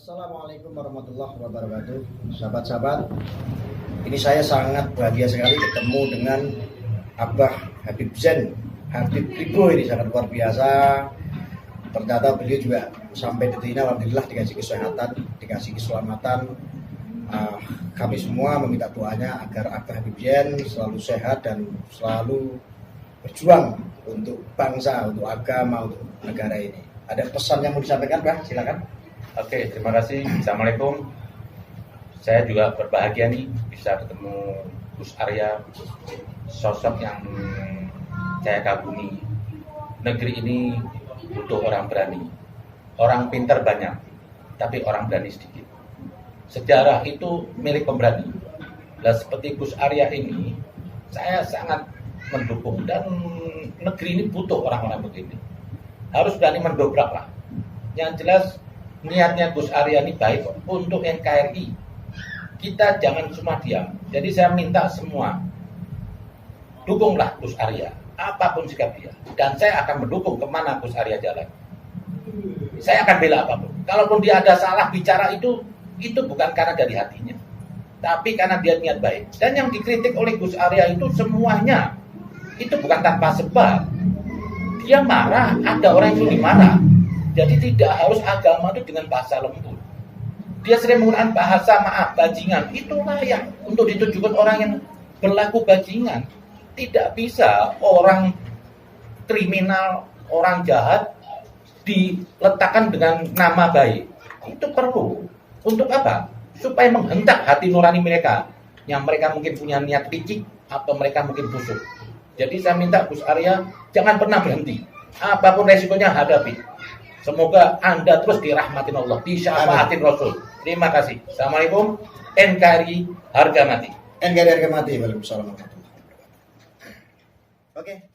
Assalamualaikum warahmatullahi wabarakatuh. Sahabat-sahabat, ini saya sangat bahagia sekali ketemu dengan Abah Habib Zain, Habib Ribo. Ini sangat luar biasa. Ternyata beliau juga sampai detik ini alhamdulillah dikasih kesehatan, dikasih keselamatan. Kami semua meminta doanya agar Abah Habib Zain selalu sehat dan selalu berjuang untuk bangsa, untuk agama, untuk negara ini. Ada pesan yang mau disampaikan, Pak? Silakan. Oke, terima kasih. Assalamualaikum. Saya juga berbahagia nih bisa ketemu Gus Arya, sosok yang saya kagumi. Negeri ini butuh orang berani. Orang pintar banyak, tapi orang berani sedikit. Sejarah itu milik pemberani. Dan seperti Gus Arya ini, saya sangat mendukung dan negeri ini butuh orang-orang begini. Harus berani mendobrak lah. Yang jelas niatnya Gus Arya ini baik untuk NKRI. Kita jangan cuma diam. Jadi saya minta semua dukunglah Gus Arya, apapun sikap dia. Dan saya akan mendukung kemana Gus Arya jalan. Saya akan bela apapun. Kalaupun dia ada salah bicara itu bukan karena dari hatinya, tapi karena dia niat baik. Dan yang dikritik oleh Gus Arya itu semuanya itu bukan tanpa sebab. Dia marah, ada orang yang dimarah. Jadi tidak harus agama itu dengan bahasa lembut. Dia sering menggunakan bahasa maaf, bajingan. Itu layak untuk ditunjukkan orang yang berlaku bajingan. Tidak bisa orang kriminal, orang jahat diletakkan dengan nama baik. Itu perlu. Untuk apa? Supaya menghentak hati nurani mereka. Yang mereka mungkin punya niat licik atau mereka mungkin busuk. Jadi saya minta Gus Arya jangan pernah berhenti. Apapun resikonya hadapi. Semoga Anda terus dirahmatin Allah, disyafaatin Rasul. Terima kasih. Assalamualaikum. NKRI harga mati. NKRI harga mati. Waalaikumsalam warahmatullahi wabarakatuh. Oke.